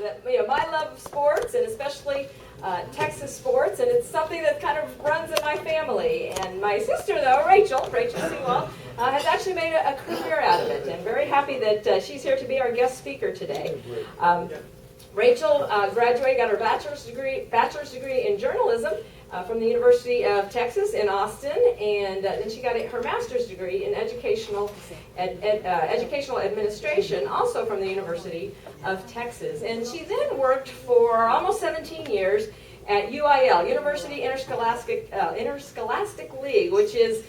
that my love of sports, and especially Texas sports, and it's something that kind of runs in my family. And my sister, though, Rachel Seewald, has actually made a career out of it, and very happy that she's here to be our guest speaker today. Rachel graduated, got her bachelor's degree in journalism from the University of Texas in Austin, and then she got her master's degree in educational administration, also from the University of Texas. And she then worked for almost 17 years at UIL, University Interscholastic League, which is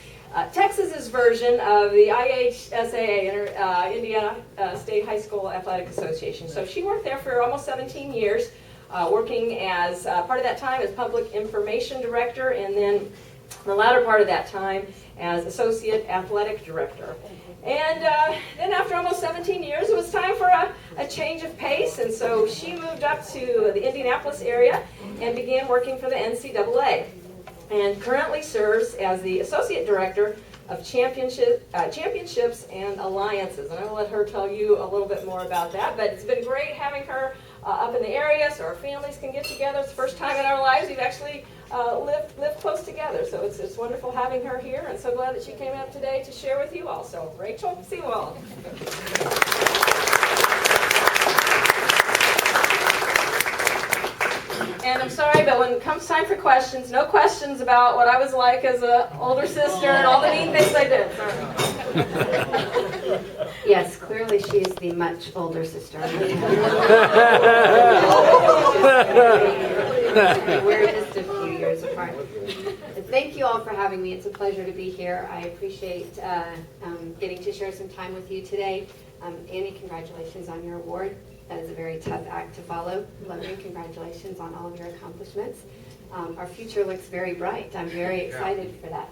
Texas's version of the IHSAA, Indiana State High School Athletic Association. So she worked there for almost 17 years, working as part of that time as public information director, and then the latter part of that time as associate athletic director. And then after almost 17 years, it was time for a change of pace, and so she moved up to the Indianapolis area and began working for the NCAA, and currently serves as the associate director of championships and alliances. And I will let her tell you a little bit more about that, but it's been great having her up in the area so our families can get together. It's the first time in our lives we've actually lived close together, so it's wonderful having her here, and so glad that she came out today to share with you also. Rachel Seewald. And I'm sorry, but when it comes time for questions, no questions about what I was like as an older sister and all the neat things I did. Sorry. Yes, clearly she is the much older sister. We're just a few years apart. Thank you all for having me. It's a pleasure to be here. I appreciate getting to share some time with you today. Annie, congratulations on your award. That is a very tough act to follow. Logan, congratulations on all of your accomplishments. Our future looks very bright. I'm very excited for that.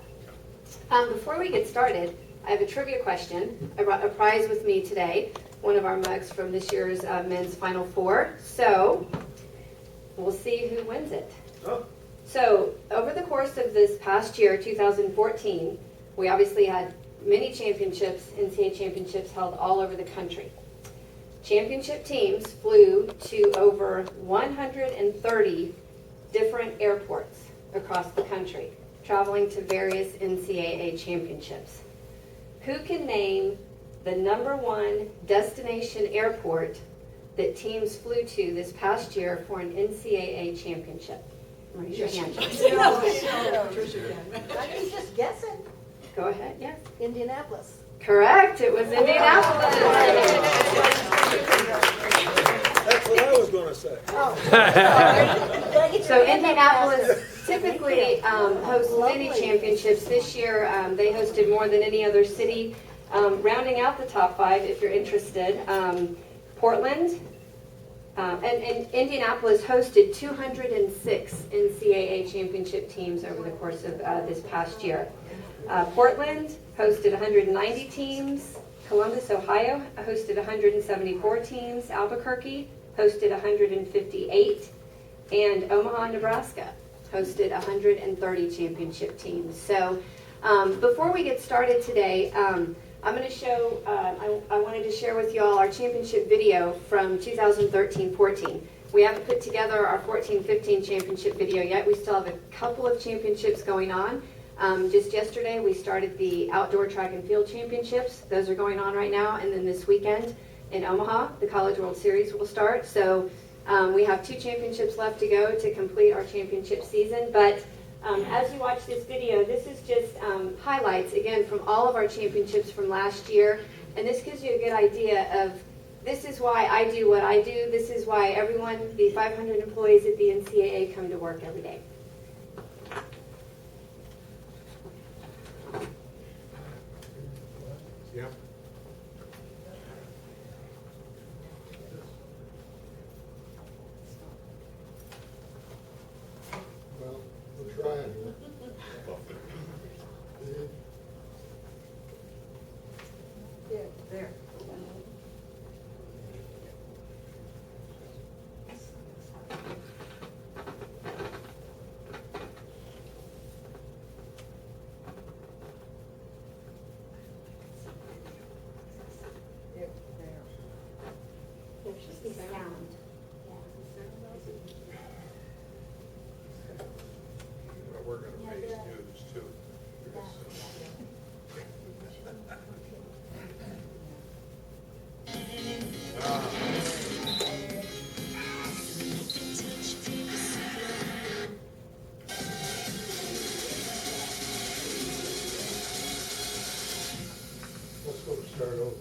Before we get started, I have a trivia question. I brought a prize with me today, one of our mugs from this year's men's Final Four. So we'll see who wins it. Oh. So over the course of this past year, 2014, we obviously had many championships, NCAA championships held all over the country. Championship teams flew to over 130 different airports across the country, traveling to various NCAA championships. Who can name the #1 destination airport that teams flew to this past year for an NCAA championship? Raise your hand. I'm just guessing. Go ahead, yes. Indianapolis. Correct, it was Indianapolis. That's what I was going to say. So Indianapolis typically hosts many championships. This year they hosted more than any other city. Rounding out the top 5, if you're interested, Portland and Indianapolis hosted 206 NCAA championship teams over the course of this past year. Portland hosted 190 teams. Columbus, Ohio hosted 174 teams. Albuquerque hosted 158. And Omaha, Nebraska hosted 130 championship teams. So before we get started today, I'm going to show, I wanted to share with you all our championship video from 2013-14. We haven't put together our 14-15 championship video yet. We still have a couple of championships going on. Just yesterday, we started the Outdoor Track and Field Championships. Those are going on right now. And then this weekend in Omaha, the College World Series will start. So we have 2 championships left to go to complete our championship season. But as you watch this video, this is just highlights, again, from all of our championships from last year. And this gives you a good idea of this is why I do what I do. This is why everyone, the 500 employees at the NCAA, come to work every day. Yeah. Well, we're trying. Yeah, there. There should be sound. Let's go start over.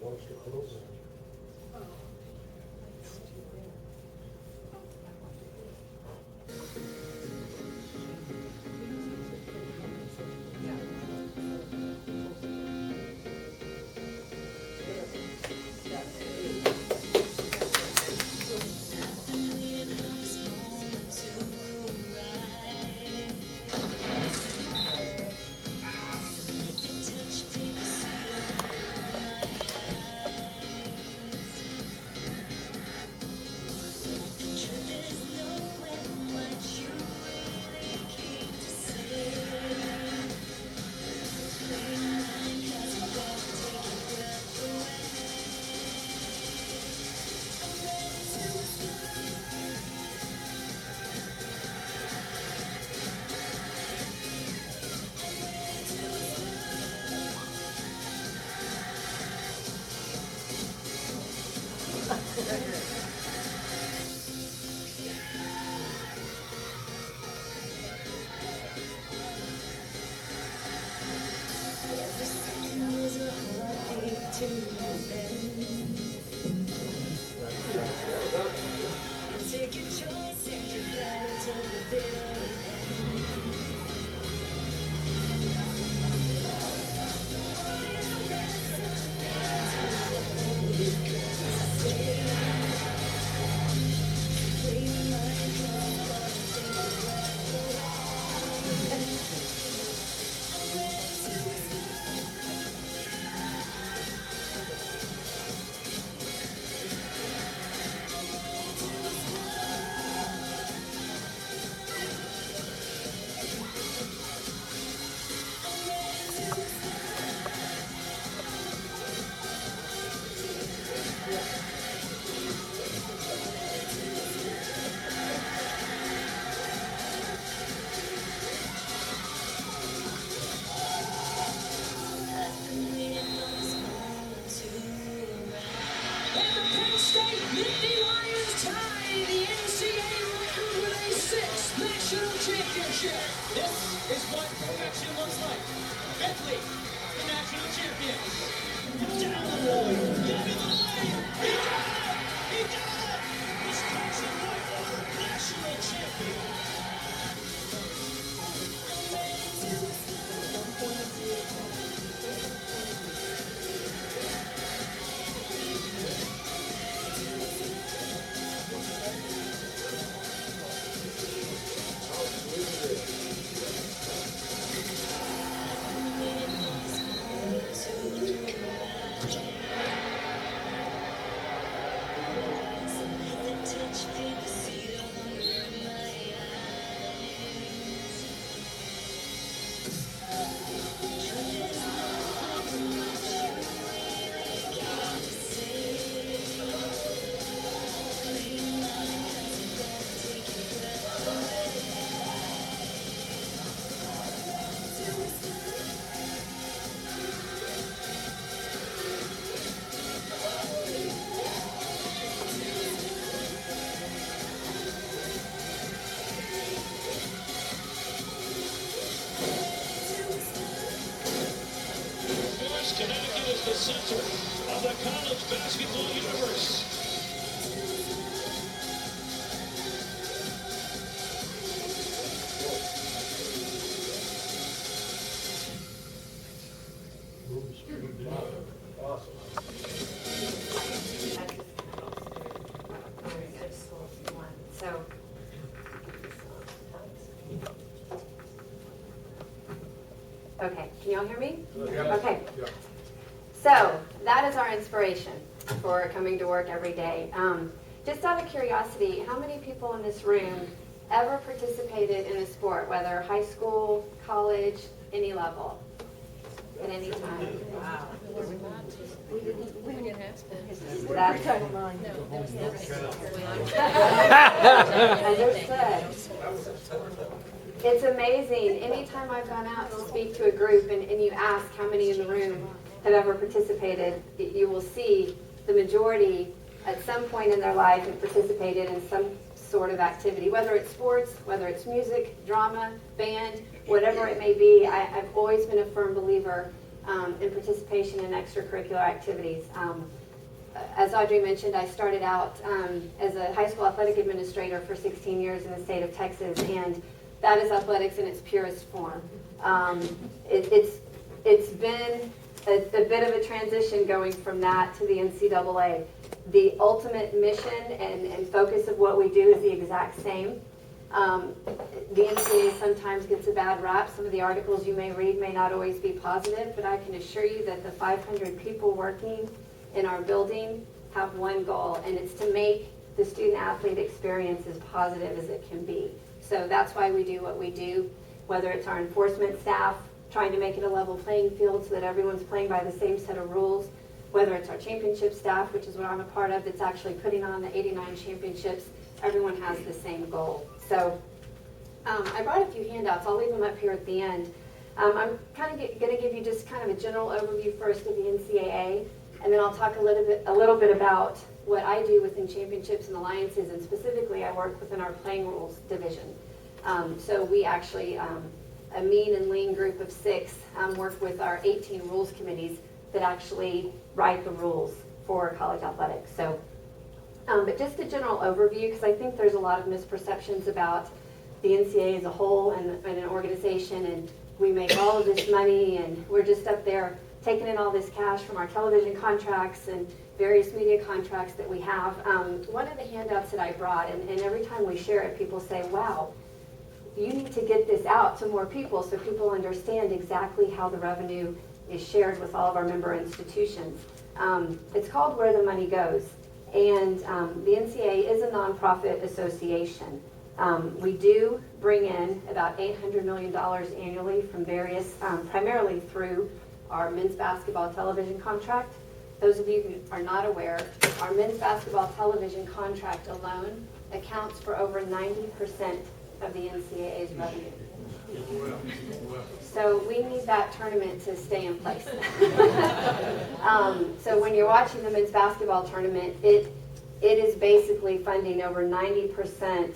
We'll start over. State Nittany Lions tie the NCAA 6 National Championship. This is what perfection looks like. Bentley, the national champion. Down the line, into the line. He got it! He got it! Wisconsin Whitewater, national champion. Connecticut is the center of the college basketball universe. Awesome. So, okay, can y'all hear me? Yeah. Okay. Yeah. So that is our inspiration for coming to work every day. Just out of curiosity, how many people in this room ever participated in a sport, whether high school, college, any level, at any time? Wow. That's Title IX. understood. It's amazing. Anytime I've gone out to speak to a group and you ask how many in the room have ever participated, you will see the majority at some point in their life have participated in some sort of activity, whether it's sports, whether it's music, drama, band, whatever it may be. I've always been a firm believer in participation in extracurricular activities. As Audrey mentioned, I started out as a high school athletic administrator for 16 years in the state of Texas, and that is athletics in its purest form. It's been a bit of a transition going from that to the NCAA. The ultimate mission and focus of what we do is the exact same. The NCAA sometimes gets a bad rap. Some of the articles you may read may not always be positive, but I can assure you that the 500 people working in our building have one goal, and it's to make the student-athlete experience as positive as it can be. So that's why we do what we do, whether it's our enforcement staff trying to make it a level playing field so that everyone's playing by the same set of rules, whether it's our championship staff, which is what I'm a part of, that's actually putting on the 89 championships. Everyone has the same goal. So I brought a few handouts. I'll leave them up here at the end. I'm kind of going to give you just kind of a general overview first of the NCAA, and then I'll talk a little bit about what I do within championships and alliances, and specifically I work within our playing rules division. So we actually, a mean and lean group of 6, work with our 18 rules committees that actually write the rules for college athletics. So, but just a general overview, because I think there's a lot of misperceptions about the NCAA as a whole and an organization, and we make all of this money and we're just up there taking in all this cash from our television contracts and various media contracts that we have. One of the handouts that I brought, and every time we share it, people say, wow, you need to get this out to more people so people understand exactly how the revenue is shared with all of our member institutions. It's called Where the Money Goes, and the NCAA is a nonprofit association. We do bring in about $800 million annually from various, primarily through our men's basketball television contract. Those of you who are not aware, our men's basketball television contract alone accounts for over 90% of the NCAA's revenue. So we need that tournament to stay in place. So when you're watching the men's basketball tournament, it is basically funding over 90%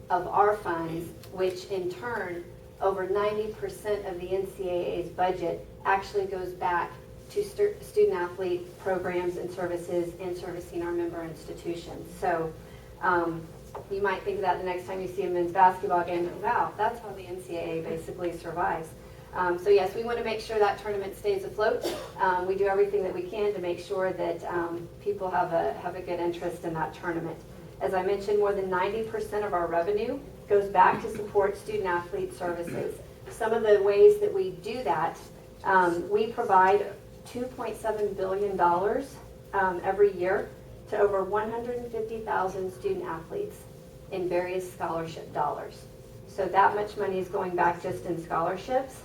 of our funds, which in turn, over 90% of the NCAA's budget actually goes back to student-athlete programs and services and servicing our member institutions. So you might think of that the next time you see a men's basketball game, and wow, that's how the NCAA basically survives. So yes, we want to make sure that tournament stays afloat. We do everything that we can to make sure that people have a good interest in that tournament. As I mentioned, more than 90% of our revenue goes back to support student-athlete services. Some of the ways that we do that, we provide $2.7 billion every year to over 150,000 student-athletes in various scholarship dollars. So that much money is going back just in scholarships.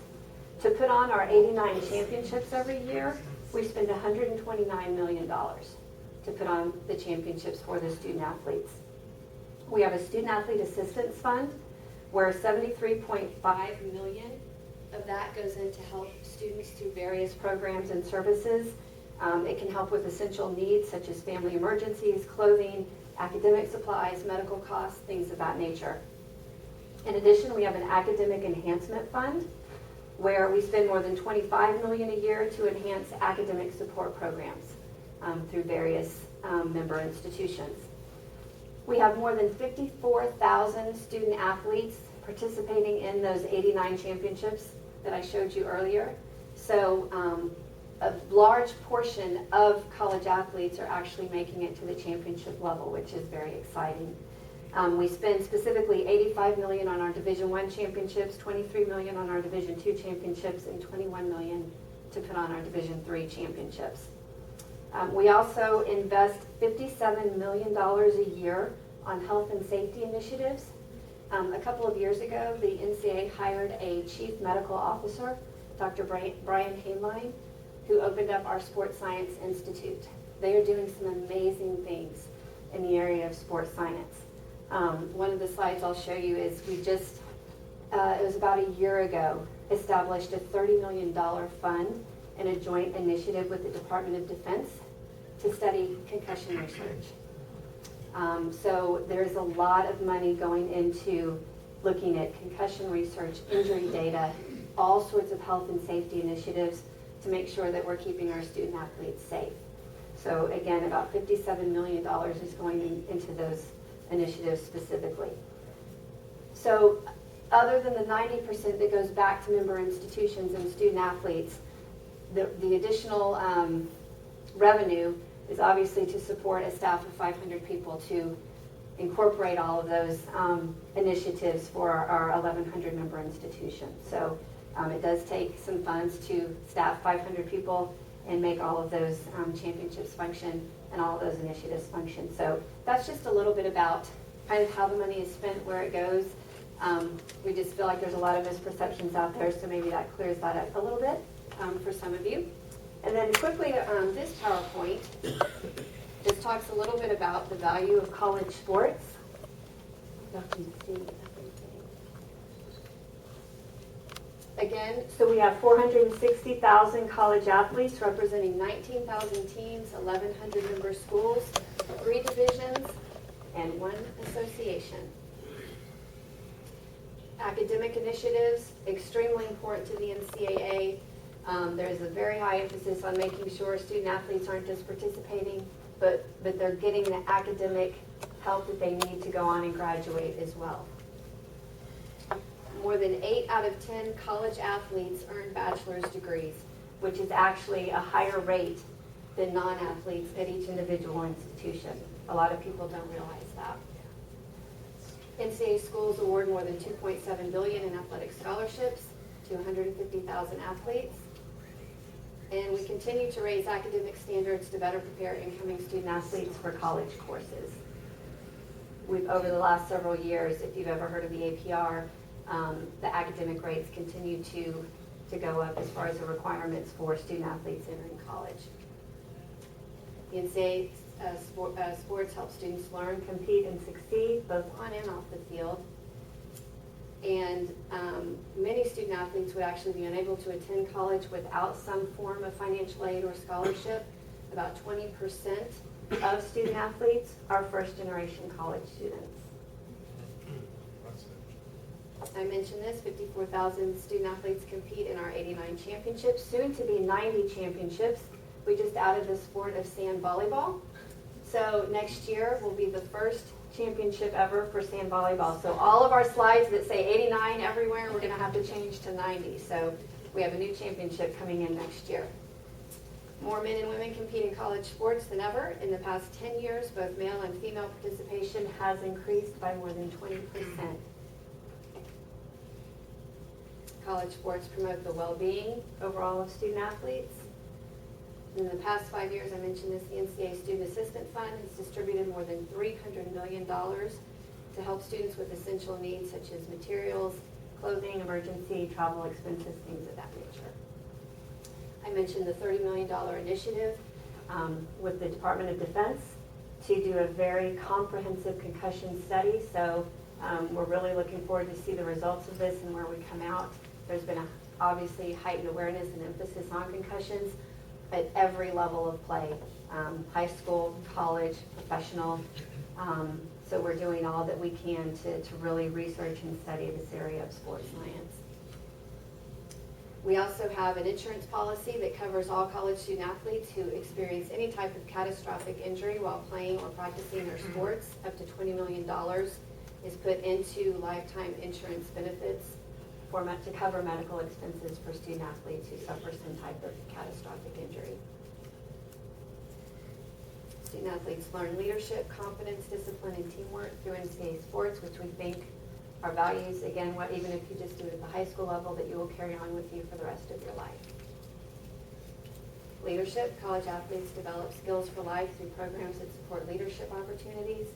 To put on our 89 championships every year, we spend $129 million to put on the championships for the student-athletes. We have a student-athlete assistance fund where $73.5 million of that goes in to help students through various programs and services. It can help with essential needs such as family emergencies, clothing, academic supplies, medical costs, things of that nature. In addition, we have an academic enhancement fund where we spend more than $25 million a year to enhance academic support programs through various member institutions. We have more than 54,000 student athletes participating in those 89 championships that I showed you earlier. So a large portion of college athletes are actually making it to the championship level, which is very exciting. We spend specifically $85 million on our Division I championships, $23 million on our Division II championships, and $21 million to put on our Division III championships. We also invest $57 million a year on health and safety initiatives. A couple of years ago, the NCAA hired a chief medical officer, Dr. Brian Hainline, who opened up our Sports Science Institute. They are doing some amazing things in the area of sports science. One of the slides I'll show you is we just, it was about a year ago, established a $30 million fund in a joint initiative with the Department of Defense to study concussion research. So there's a lot of money going into looking at concussion research, injury data, all sorts of health and safety initiatives to make sure that we're keeping our student athletes safe. So again, about $57 million is going into those initiatives specifically. So other than the 90% that goes back to member institutions and student athletes, the additional revenue is obviously to support a staff of 500 people to incorporate all of those initiatives for our 1,100 member institutions. So it does take some funds to staff 500 people and make all of those championships function and all of those initiatives function. So that's just a little bit about kind of how the money is spent, where it goes. We just feel like there's a lot of misperceptions out there, so maybe that clears that up a little bit for some of you. And then quickly, this PowerPoint just talks a little bit about the value of college sports. You can see everything. Again, so we have 460,000 college athletes representing 19,000 teams, 1,100 member schools, 3 divisions, and 1 association. Academic initiatives, extremely important to the NCAA. There's a very high emphasis on making sure student athletes aren't just participating, but they're getting the academic help that they need to go on and graduate as well. More than 8 out of 10 college athletes earn bachelor's degrees, which is actually a higher rate than non-athletes at each individual institution. A lot of people don't realize that. NCAA schools award more than $2.7 billion in athletic scholarships to 150,000 athletes. And we continue to raise academic standards to better prepare incoming student athletes for college courses. We've, over the last several years, if you've ever heard of the APR, the academic rates continue to go up as far as the requirements for student athletes entering college. The NCAA sports help students learn, compete, and succeed both on and off the field. And many student athletes would actually be unable to attend college without some form of financial aid or scholarship. About 20% of student athletes are first-generation college students. I mentioned this, 54,000 student athletes compete in our 89 championships, soon to be 90 championships. We just added the sport of sand volleyball. So next year will be the first championship ever for sand volleyball. So all of our slides that say 89 everywhere, we're going to have to change to 90. So we have a new championship coming in next year. More men and women compete in college sports than ever. In the past 10 years, both male and female participation has increased by more than 20%. College sports promote the well-being overall of student athletes. In the past 5 years, I mentioned this, the NCAA Student Assistance Fund has distributed more than $300 million to help students with essential needs such as materials, clothing, emergency, travel expenses, things of that nature. I mentioned the $30 million initiative with the Department of Defense to do a very comprehensive concussion study. So we're really looking forward to see the results of this and where we come out. There's been obviously heightened awareness and emphasis on concussions at every level of play, high school, college, professional. So we're doing all that we can to really research and study this area of sports science. We also have an insurance policy that covers all college student athletes who experience any type of catastrophic injury while playing or practicing their sports. Up to $20 million is put into lifetime insurance benefits to cover medical expenses for student athletes who suffer some type of catastrophic injury. Student athletes learn leadership, confidence, discipline, and teamwork through NCAA sports, which we think are values, again, even if you just do it at the high school level, that you will carry on with you for the rest of your life. Leadership, college athletes develop skills for life through programs that support leadership opportunities,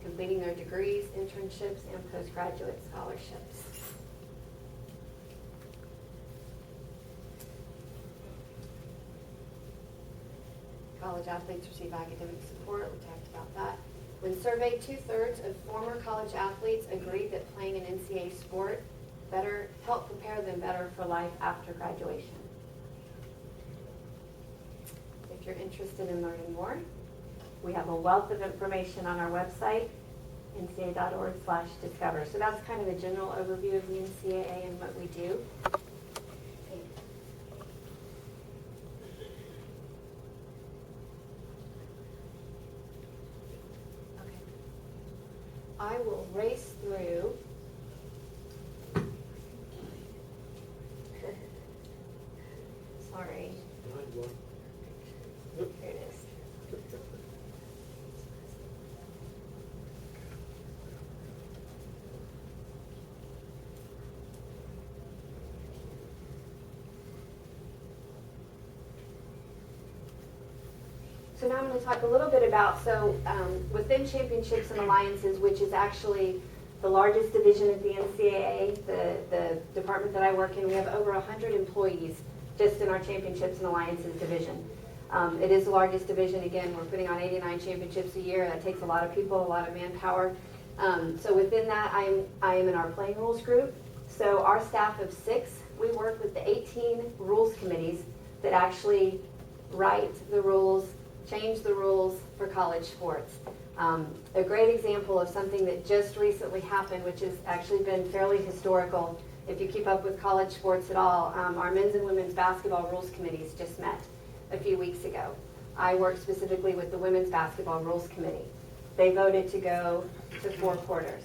completing their degrees, internships, and postgraduate scholarships. college athletes receive academic support. We talked about that. When surveyed, 2/3 of former college athletes agreed that playing an NCAA sport better help prepare them better for life after graduation. If you're interested in learning more, we have a wealth of information on our website, ncaa.org/discover. So that's kind of a general overview of the NCAA and what we do. Okay. I will race through. Sorry. Behind one. Here it is. So now I'm going to talk a little bit about, within Championships and Alliances, which is actually the largest division at the NCAA, the department that I work in, we have over 100 employees just in our Championships and Alliances division. It is the largest division. Again, we're putting on 89 championships a year. That takes a lot of people, a lot of manpower. So within that, I am in our playing rules group. So our staff of 6, we work with the 18 rules committees that actually write the rules, change the rules for college sports. A great example of something that just recently happened, which has actually been fairly historical, if you keep up with college sports at all, our men's and women's basketball rules committees just met a few weeks ago. I work specifically with the women's basketball rules committee. They voted to go to 4 quarters.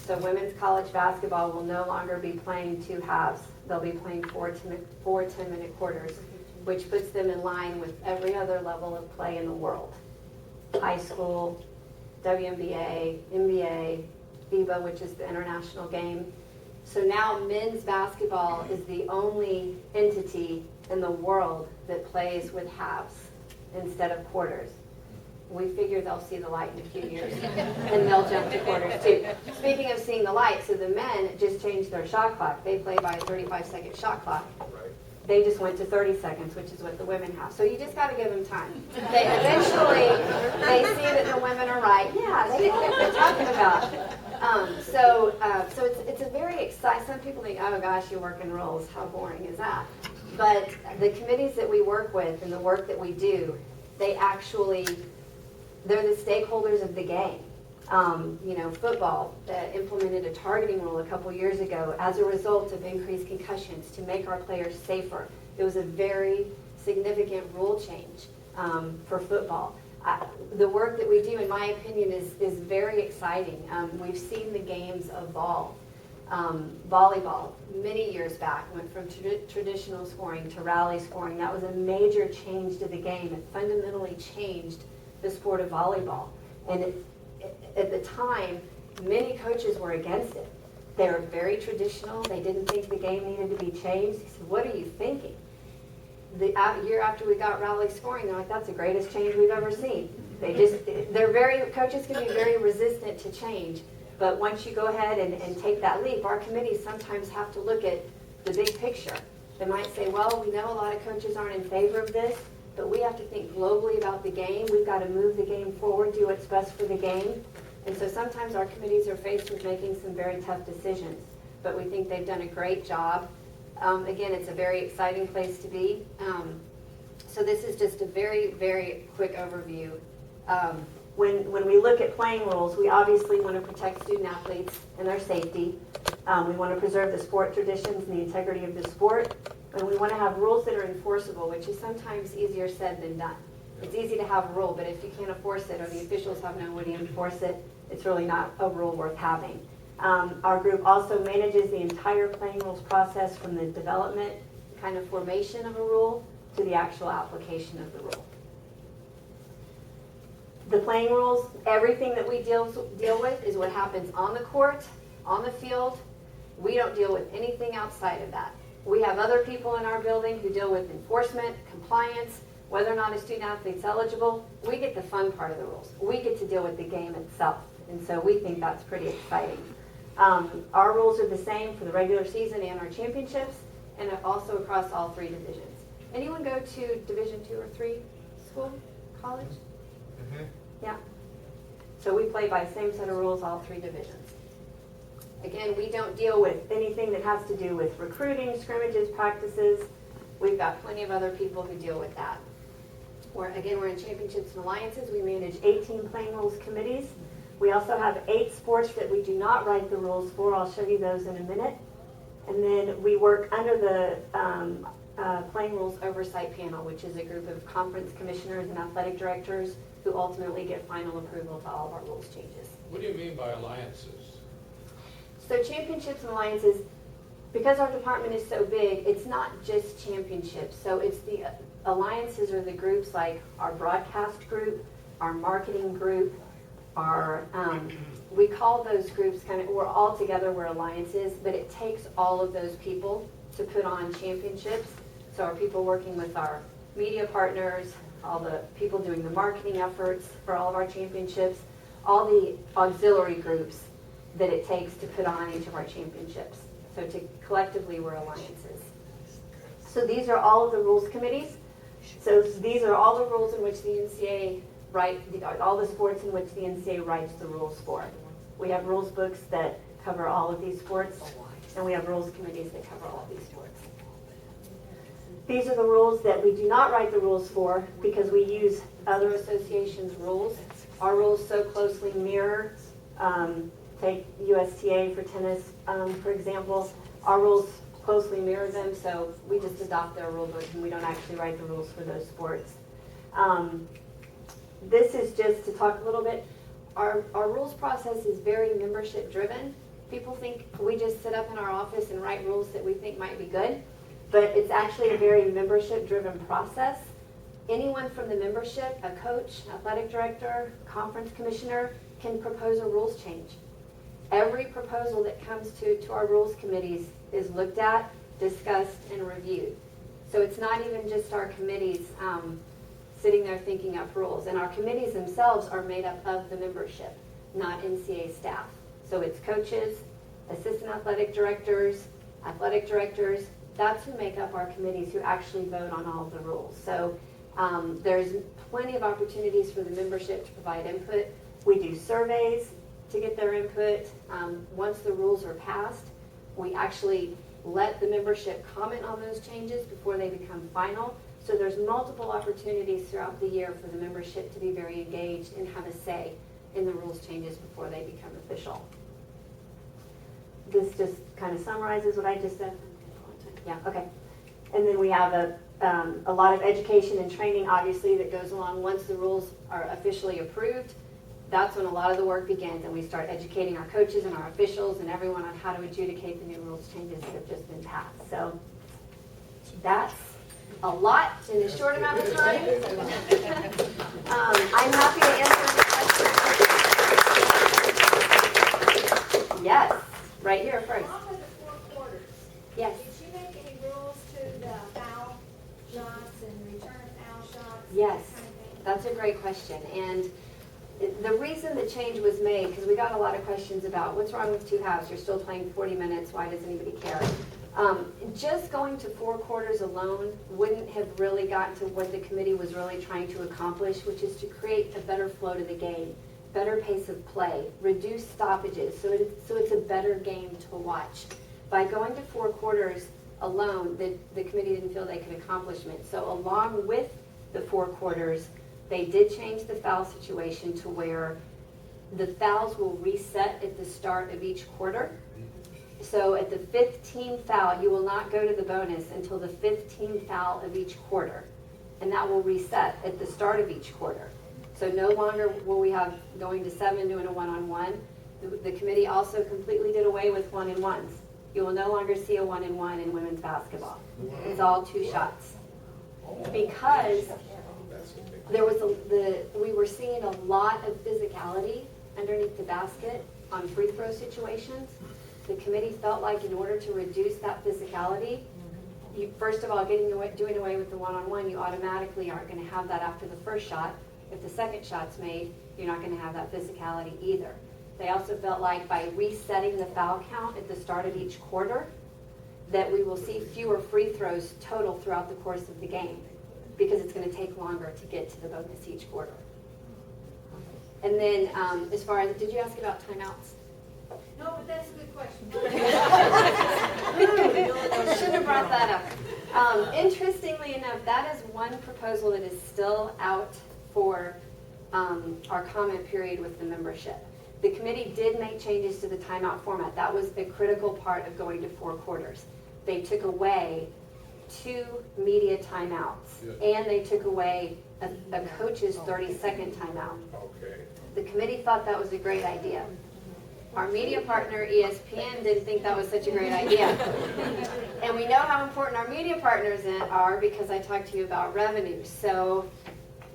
So women's college basketball will no longer be playing 2 halves. They'll be playing 4 10-minute quarters, which puts them in line with every other level of play in the world. High school, WNBA, NBA, FIBA, which is the international game. So now men's basketball is the only entity in the world that plays with halves instead of quarters. We figure they'll see the light in a few years and they'll jump to quarters too. Speaking of seeing the light, so the men just changed their shot clock. They play by a 35-second shot clock. They just went to 30 seconds, which is what the women have. So you just got to give them time. They eventually, they see that the women are right. Yeah, they know what they're talking about. So it's a very exciting. Some people think, oh gosh, you work in rules. How boring is that? But the committees that we work with and the work that we do, they're the stakeholders of the game. Football implemented a targeting rule a couple years ago as a result of increased concussions to make our players safer. It was a very significant rule change for football. The work that we do, in my opinion, is very exciting. We've seen the games evolve. Volleyball, many years back, went from traditional scoring to rally scoring. That was a major change to the game. It fundamentally changed the sport of volleyball. And at the time, many coaches were against it. They were very traditional. They didn't think the game needed to be changed. He said, what are you thinking? The year after we got rally scoring, they're like, that's the greatest change we've ever seen. Coaches can be very resistant to change. But once you go ahead and take that leap, our committees sometimes have to look at the big picture. They might say, well, we know a lot of coaches aren't in favor of this, but we have to think globally about the game. We've got to move the game forward, do what's best for the game. And so sometimes our committees are faced with making some very tough decisions, but we think they've done a great job. Again, it's a very exciting place to be. So this is just a very, very quick overview. When we look at playing rules, we obviously want to protect student athletes and their safety. We want to preserve the sport traditions and the integrity of the sport. And we want to have rules that are enforceable, which is sometimes easier said than done. It's easy to have a rule, but if you can't enforce it or the officials have no way to enforce it, it's really not a rule worth having. Our group also manages the entire playing rules process from the development, kind of formation of a rule, to the actual application of the rule. The playing rules, everything that we deal with is what happens on the court, on the field. We don't deal with anything outside of that. We have other people in our building who deal with enforcement, compliance, whether or not a student athlete's eligible. We get the fun part of the rules. We get to deal with the game itself, and so we think that's pretty exciting. Our rules are the same for the regular season and our championships, and also across all 3 divisions. Anyone go to Division 2 or 3 school? college? Yeah. So we play by the same set of rules, all three divisions. Again, we don't deal with anything that has to do with recruiting, scrimmages, practices. We've got plenty of other people who deal with that. We're in championships and alliances. We manage 18 playing rules committees. We also have 8 sports that we do not write the rules for. I'll show you those in a minute. And then we work under the Playing Rules Oversight Panel, which is a group of conference commissioners and athletic directors who ultimately get final approval to all of our rules changes. What do you mean by alliances? So championships and alliances, because our department is so big, it's not just championships. So it's the alliances are the groups like our broadcast group, our marketing group, our, we call those groups we're all together, we're alliances, but it takes all of those people to put on championships. So our people working with our media partners, all the people doing the marketing efforts for all of our championships, all the auxiliary groups that it takes to put on each of our championships. So collectively, we're alliances. So these are all of the rules committees. So these are all the rules in which the NCAA all the sports in which the NCAA writes the rules for. We have rules books that cover all of these sports, and we have rules committees that cover all of these sports. These are the rules that we do not write the rules for because we use other associations' rules. Our rules so closely mirror, take USTA for tennis, for example. Our rules closely mirror them, so we just adopt their rule book and we don't actually write the rules for those sports. This is just to talk a little bit. Our rules process is very membership driven. People think we just sit up in our office and write rules that we think might be good, but it's actually a very membership driven process. Anyone from the membership, a coach, athletic director, conference commissioner, can propose a rules change. Every proposal that comes to our rules committees is looked at, discussed, and reviewed. So it's not even just our committees sitting there thinking up rules. And our committees themselves are made up of the membership, not NCAA staff. So it's coaches, assistant athletic directors, that's who make up our committees who actually vote on all of the rules. So there's plenty of opportunities for the membership to provide input. We do surveys to get their input. Once the rules are passed, we actually let the membership comment on those changes before they become final. So there's multiple opportunities throughout the year for the membership to be very engaged and have a say in the rules changes before they become official. This just kind of summarizes what I just said. Yeah, okay. And then we have a lot of education and training, obviously, that goes along once the rules are officially approved. That's when a lot of the work begins, and we start educating our coaches and our officials and everyone on how to adjudicate the new rules changes that have just been passed. So that's a lot in a short amount of time. I'm happy to answer any questions. Yes, right here first. Along with the 4 quarters, Yes. did you make any rules to the foul shots and return foul shots? Yes, that kind of thing? that's a great question. And the reason the change was made, because we got a lot of questions about what's wrong with 2 halves, you're still playing 40 minutes, why does anybody care? Just going to 4 quarters alone wouldn't have really gotten to what the committee was really trying to accomplish, which is to create a better flow to the game, better pace of play, reduce stoppages, so it's a better game to watch. By going to 4 quarters alone, the committee didn't feel they could accomplish it. So along with the 4 quarters, they did change the foul situation to where the fouls will reset at the start of each quarter. So at the 15th foul, you will not go to the bonus until the 15th foul of each quarter. And that will reset at the start of each quarter. So no longer will we have going to 7 doing a one-on-one. The committee also completely did away with 1-and-1s. You will no longer see a 1-and-1 in women's basketball. It's all 2 shots. Because we were seeing a lot of physicality underneath the basket on free throw situations. The committee felt like in order to reduce that physicality, first of all, doing away with the 1-on-1, you automatically aren't going to have that after the first shot. If the second shot's made, you're not going to have that physicality either. They also felt like by resetting the foul count at the start of each quarter, that we will see fewer free throws total throughout the course of the game. because it's going to take longer to get to the bonus each quarter. And then as far as, did you ask about timeouts? No, but that's a good question. Should have brought that up. Interestingly enough, that is one proposal that is still out for our comment period with the membership. The committee did make changes to the timeout format. That was a critical part of going to 4 quarters. They took away 2 media timeouts, and they took away a coach's 30-second timeout. Okay. The committee thought that was a great idea. Our media partner, ESPN, didn't think that was such a great idea. And we know how important our media partners are because I talked to you about revenue. So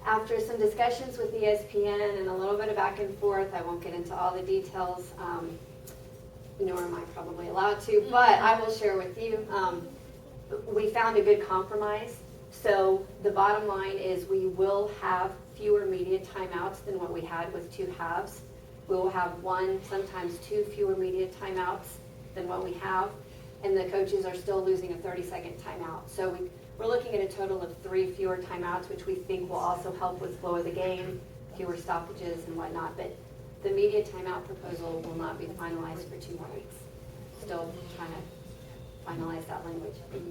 after some discussions with ESPN and a little bit of back and forth, I won't get into all the details, nor am I probably allowed to, but I will share with you. We found a good compromise. So the bottom line is we will have fewer media timeouts than what we had with 2 halves. We will have 1, sometimes 2 fewer media timeouts than what we have, and the coaches are still losing a 30-second timeout. So we're looking at a total of 3 fewer timeouts, which we think will also help with flow of the game, fewer stoppages and whatnot. But the media timeout proposal will not be finalized for 2 more weeks. Still trying to finalize that language. But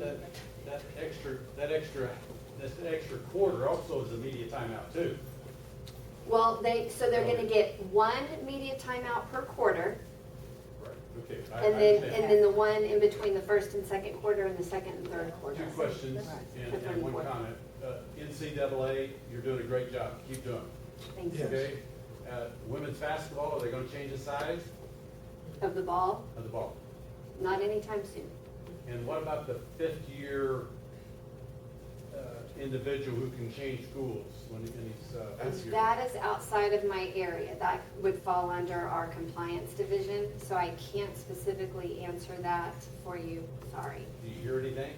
that extra quarter also is a media timeout too. Well, they're going to get 1 media timeout per quarter, Right. Okay. and understand. then the one in between the first and second quarter and the second and third quarter. 2 questions and 1 comment. NCAA, you're doing a great job. Keep doing it. Thank you. Okay. Women's basketball, are they going to change the size Of the ball, of the ball? not anytime soon. And what about the 5th-year individual who can change schools when he's 5th year? That is outside of my area. That would fall under our compliance division, so I can't specifically answer that for you. Sorry. Do you hear anything?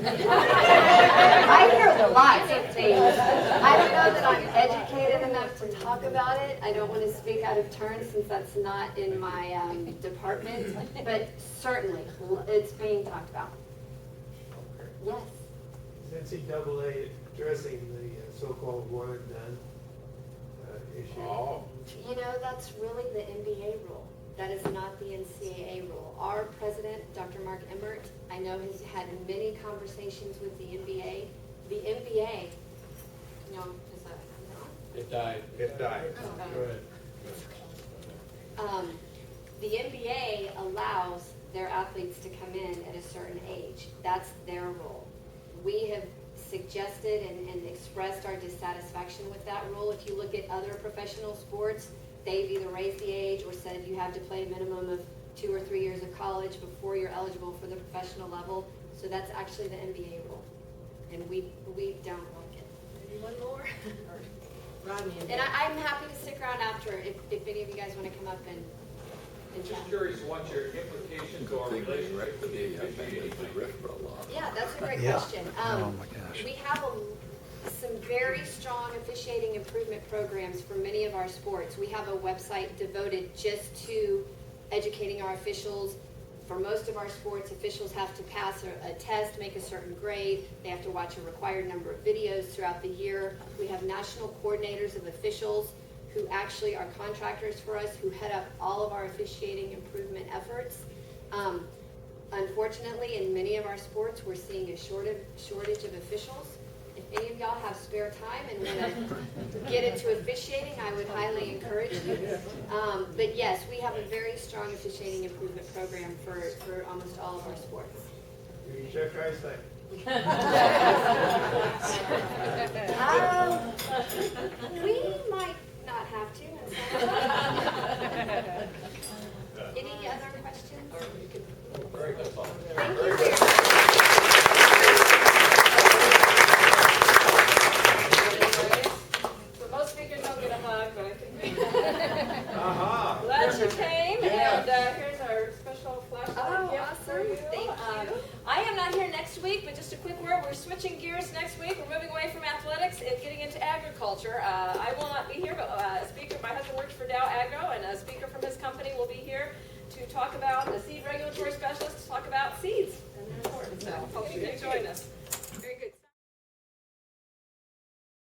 I hear lots of things. I don't know that I'm educated enough to talk about it. I don't want to speak out of turn since that's not in my department, but certainly it's being talked about. Okay. Yes. Is NCAA addressing the so-called one and done issue? Oh, You know, that's really the NBA rule. That is not the NCAA rule. Our president, Dr. Mark Emmert, I know has had many conversations with the NBA. The NBA, no, is that, no? it died. It died. Go ahead. The NBA allows their athletes to come in at a certain age. That's their rule. We have suggested and expressed our dissatisfaction with that rule. If you look at other professional sports, they've either raised the age or said you have to play a minimum of 2 or 3 years of college before you're eligible for the professional level. So that's actually the NBA rule. And we don't like it. Maybe one more? And I'm happy to stick around after if any of you guys want to come up and chat. Just curious what your implications or relationship with the officiating. Yeah, that's a great question. We have some very strong officiating improvement programs for many of our sports. We have a website devoted just to educating our officials. For most of our sports, officials have to pass a test, make a certain grade. They have to watch a required number of videos throughout the year. We have national coordinators of officials who actually are contractors for us, who head up all of our officiating improvement efforts. Unfortunately, in many of our sports, we're seeing a shortage of officials. If any of y'all have spare time and want to get into officiating, I would highly encourage you. But yes, we have a very strong officiating improvement program for almost all of our sports. You check guys like. We might not have to. Any other questions? Thank you very much. So most speakers don't get a hug, but I think Aha. glad you came. Yes. And here's our special flashlight Oh, gift for awesome. you. Thank you. I am not here next week, but just a quick word. We're switching gears next week. We're moving away from athletics and getting into agriculture. I will not be here, but a speaker, my husband works for Dow Agro, and a speaker from his company will be here to talk about, a seed regulatory specialist, to talk about seeds and their importance. So hope you can join us.